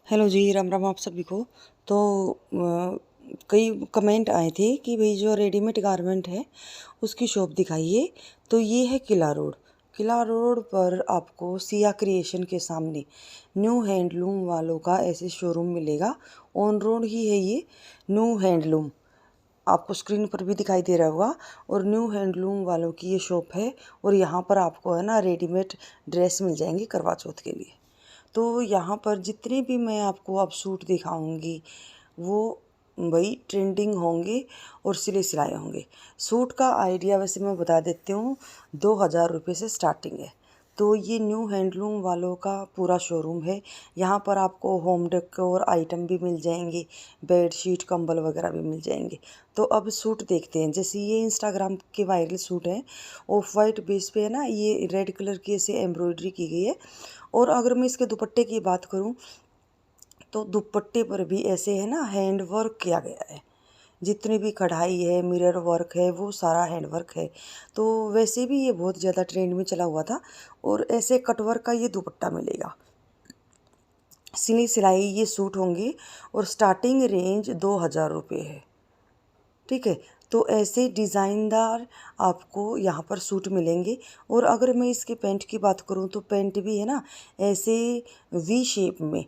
Hello जी, राम राम आप सभी को। तो कई कमेंट आए थे कि भाई जो रेडीमेड गारमेंट है उसकी शॉप दिखाइए। तो ये है किला रोड। किला रोड पर आपको सिया क्रिएशन के सामने न्यू हैंडलूम वालों का ऐसे शोरूम मिलेगा। ऑन रोड ही है ये न्यू हैंडलूम, आपको स्क्रीन पर भी दिखाई दे रहा होगा। और न्यू हैंडलूम वालों की ये शॉप है और यहाँ पर आपको है ना रेडीमेड ड्रेस मिल जाएंगी करवा चौथ के लिए। तो यहाँ पर जितने भी मैं आपको अब सूट दिखाऊंगी वो वही ट्रेंडिंग होंगे और सिले सिलाए होंगे। सूट का आइडिया वैसे मैं बता देती हूँ, 2,000 रुपये से स्टार्टिंग है। तो ये न्यू हैंडलूम वालों का पूरा शोरूम है। यहाँ पर आपको होम डेकोर आइटम भी मिल जाएंगे, बेड शीट कंबल वगैरह भी मिल जाएंगे। तो अब सूट देखते हैं। जैसे ये इंस्टाग्राम के वायरल सूट है, ऑफ वाइट बेस पे है ना, ये रेड कलर की ऐसे एम्ब्रॉयडरी की गई है। और अगर मैं इसके दुपट्टे की बात करूं तो दुपट्टे पर भी ऐसे है ना हैंड वर्क किया गया है। जितनी भी कढ़ाई है, मिरर वर्क है, वो सारा हैंड वर्क है। तो वैसे भी ये बहुत ज़्यादा ट्रेंड में चला हुआ था। और ऐसे कटवर्क का ये दुपट्टा मिलेगा। सिली सिलाई ये सूट होंगे और स्टार्टिंग रेंज 2,000 रुपये है। ठीक है। तो ऐसे डिज़ाइनदार आपको यहाँ पर सूट मिलेंगे। और अगर मैं इसके पैंट की बात करूँ तो पैंट भी है ना ऐसे वी शेप में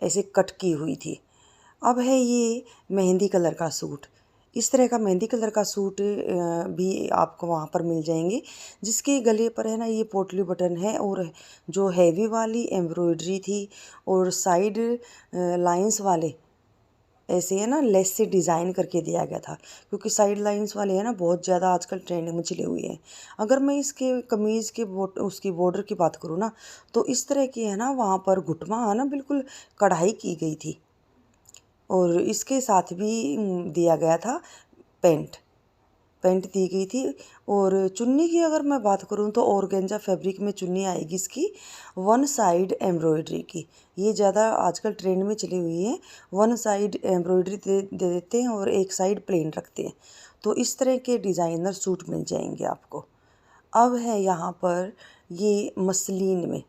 ऐसे कट की हुई थी। अब है ये मेहंदी कलर का सूट। इस तरह का मेहंदी कलर का सूट भी आपको वहाँ पर मिल जाएंगे, जिसके गले पर है ना ये पोटली बटन है और जो हैवी वाली एम्ब्रॉयडरी थी और साइड लाइंस वाले ऐसे है ना लेस से डिज़ाइन करके दिया गया था। क्योंकि साइड लाइंस वाले हैं ना बहुत ज़्यादा आजकल ट्रेंड में चले हुए हैं। अगर मैं इसके कमीज़ के उसकी बॉर्डर की बात करूँ ना तो इस तरह की है ना वहाँ पर घुटमा है ना बिल्कुल कढ़ाई की गई थी। और इसके साथ भी दिया गया था पेंट पेंट दी गई थी। और चुन्नी की अगर मैं बात करूं तो ऑर्गेंजा फैब्रिक में चुन्नी आएगी इसकी, वन साइड एम्ब्रॉयडरी की। ये ज़्यादा आजकल ट्रेंड में चली हुई है। वन साइड एम्ब्रॉयडरी दे देते हैं और एक साइड प्लेन रखते हैं। तो इस तरह के डिज़ाइनर सूट मिल जाएंगे आपको। अब है यहाँ पर ये मसलिन में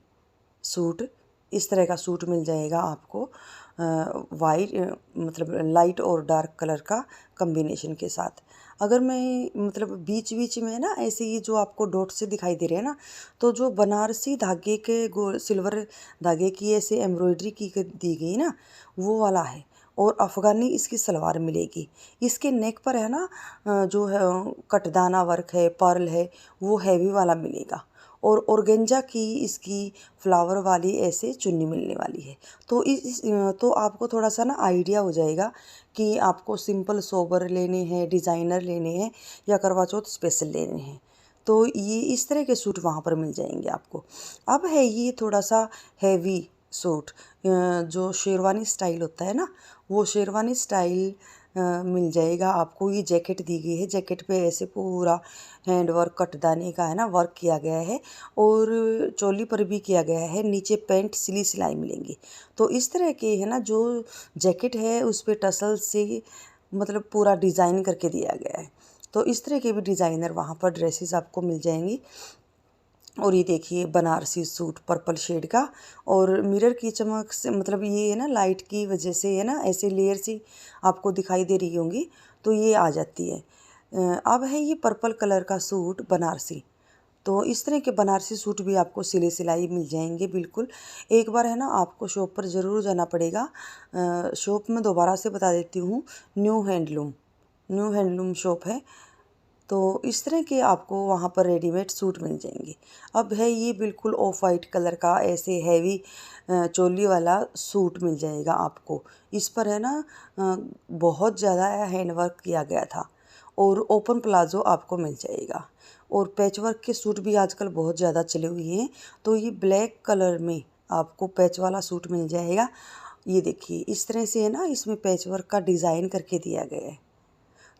सूट। इस तरह का सूट मिल जाएगा आपको वाइट मतलब लाइट और डार्क कलर का कॉम्बिनेशन के साथ। अगर मैं मतलब बीच बीच में ना ऐसे ये जो आपको डॉट से दिखाई दे रहे हैं ना, तो जो बनारसी धागे के सिल्वर धागे की ऐसे एम्ब्रॉयडरी की दी गई ना, वो वाला है। और अफ़गानी इसकी सलवार मिलेगी। इसके नेक पर है ना जो है कटदाना वर्क है, पर्ल है, वो हैवी वाला मिलेगा। और ऑर्गेंजा की इसकी फ्लावर वाली ऐसे चुन्नी मिलने वाली है। तो तो आपको थोड़ा सा ना आइडिया हो जाएगा कि आपको सिंपल सोबर लेने हैं, डिज़ाइनर लेने हैं या करवा चौथ स्पेशल लेने हैं। तो ये इस तरह के सूट वहाँ पर मिल जाएंगे आपको। अब है ये थोड़ा सा हैवी सूट, जो शेरवानी स्टाइल होता है ना, वो शेरवानी स्टाइल मिल जाएगा आपको। ये जैकेट दी गई है, जैकेट पे ऐसे पूरा हैंड वर्क कटदाने का है ना वर्क किया गया है। और चोली पर भी किया गया है। नीचे पैंट सिली सिलाई मिलेंगी। तो इस तरह के है ना जो जैकेट है उस पर टसल से मतलब पूरा डिज़ाइन करके दिया गया है। तो इस तरह के भी डिज़ाइनर वहाँ पर ड्रेसेस आपको मिल जाएंगी। और ये देखिए बनारसी सूट पर्पल शेड का। और मिरर की चमक से मतलब ये है ना लाइट की वजह से है ना ऐसे लेयर सी आपको दिखाई दे रही होंगी, तो ये आ जाती है। अब है ये पर्पल कलर का सूट बनारसी। तो इस तरह के बनारसी सूट भी आपको सिले सिलाई मिल जाएंगे बिल्कुल। एक बार है ना आपको शॉप पर ज़रूर जाना पड़ेगा। शॉप में दोबारा से बता देती हूँ, न्यू हैंडलूम शॉप है। तो इस तरह के आपको वहाँ पर रेडीमेड सूट मिल जाएंगे। अब है ये बिल्कुल ऑफ वाइट कलर का ऐसे हैवी चोली वाला सूट मिल जाएगा आपको। इस पर है ना बहुत ज़्यादा हैंड वर्क किया गया था। और ओपन प्लाजो आपको मिल जाएगा। और पैच वर्क के सूट भी आजकल बहुत ज़्यादा चले हुए हैं। तो ये ब्लैक कलर में आपको पैच वाला सूट मिल जाएगा। ये देखिए इस तरह से है ना इसमें पैच वर्क का डिज़ाइन करके दिया गया है।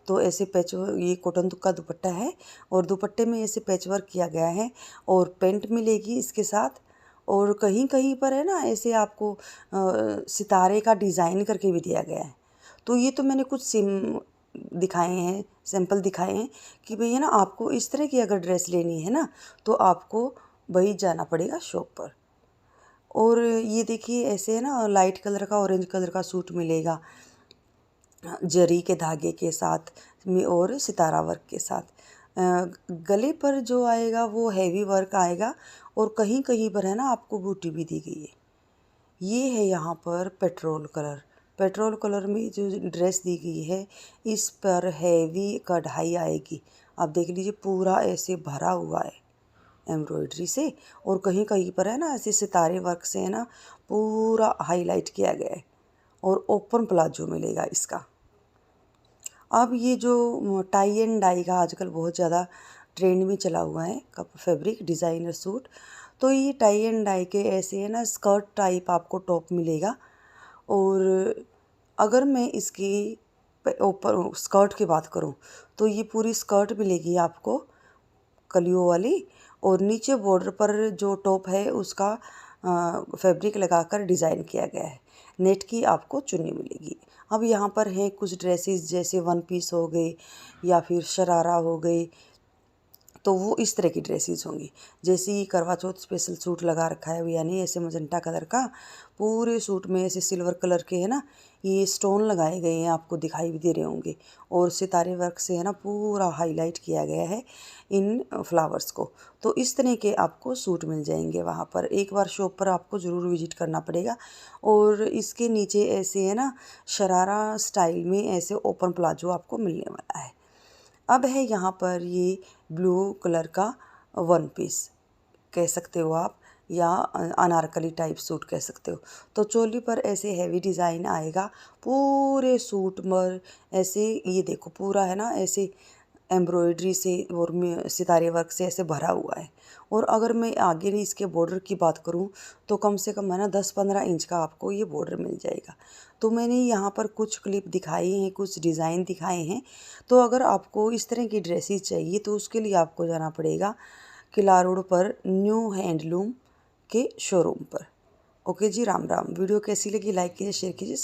तो ऐसे पैच ये कॉटन का दुपट्टा है और दुपट्टे में ऐसे पैच वर्क किया गया है। और पेंट मिलेगी इसके साथ। और कहीं कहीं पर है ना ऐसे आपको सितारे का डिज़ाइन करके भी दिया गया है। तो ये तो मैंने कुछ दिखाए हैं, सैंपल दिखाए हैं कि भई है ना आपको इस तरह की अगर ड्रेस लेनी है ना तो आपको वही जाना पड़ेगा शॉप पर। और ये देखिए ऐसे है ना, लाइट कलर का ऑरेंज कलर का सूट मिलेगा जरी के धागे के साथ और सितारा वर्क के साथ। गले पर जो आएगा वो हैवी वर्क आएगा और कहीं कहीं पर है ना आपको बूटी भी दी गई है। ये है यहाँ पर पेट्रोल कलर। पेट्रोल कलर में जो ड्रेस दी गई है इस पर हैवी कढ़ाई आएगी। आप देख लीजिए पूरा ऐसे भरा हुआ है एम्ब्रॉयडरी से, और कहीं कहीं पर है ना ऐसे सितारे वर्क से है ना पूरा हाईलाइट किया गया है, और ओपन प्लाजो मिलेगा इसका। अब ये जो टाई एंड डाई का आजकल बहुत ज़्यादा ट्रेंड में चला हुआ है कप फैब्रिक डिज़ाइनर सूट, तो ये टाई एंड डाई के ऐसे है ना स्कर्ट टाइप आपको टॉप मिलेगा। और अगर मैं इसकी ऊपर स्कर्ट की बात करूं तो ये पूरी स्कर्ट मिलेगी आपको कलियों वाली, और नीचे बॉर्डर पर जो टॉप है उसका फैब्रिक लगाकर डिज़ाइन किया गया है। नेट की आपको चुन्नी मिलेगी। अब यहाँ पर है कुछ ड्रेसेस जैसे वन पीस हो गए या फिर शरारा हो गई, तो वो इस तरह की ड्रेसेस होंगी। जैसे ये करवा चौथ स्पेशल सूट लगा रखा है यानी ऐसे मजंटा कलर का, पूरे सूट में ऐसे सिल्वर कलर के है ना ये स्टोन लगाए गए हैं, आपको दिखाई भी दे रहे होंगे, और सितारे वर्क से है ना पूरा हाईलाइट किया गया है इन फ्लावर्स को। तो इस तरह के आपको सूट मिल जाएंगे वहाँ पर। एक बार शॉप पर आपको ज़रूर विजिट करना पड़ेगा। और इसके नीचे ऐसे है ना शरारा स्टाइल में ऐसे ओपन प्लाजो आपको मिलने वाला है। अब है यहाँ पर ये ब्लू कलर का वन पीस कह सकते हो आप, या अनारकली टाइप सूट कह सकते हो। तो चोली पर ऐसे हैवी डिज़ाइन आएगा पूरे सूट पर। ऐसे ये देखो पूरा है ना ऐसे एम्ब्रॉयडरी से और सितारे वर्क से ऐसे भरा हुआ है। और अगर मैं आगे नहीं इसके बॉर्डर की बात करूं तो कम से कम है ना 10-15 इंच का आपको ये बॉर्डर मिल जाएगा। तो मैंने यहाँ पर कुछ क्लिप दिखाई हैं, कुछ डिज़ाइन दिखाए हैं। तो अगर आपको इस तरह की ड्रेसेस चाहिए तो उसके लिए आपको जाना पड़ेगा किला रोड पर न्यू हैंडलूम के शोरूम पर। ओके जी, राम राम। वीडियो कैसी लगी लाइक कीजिए, शेयर कीजिए।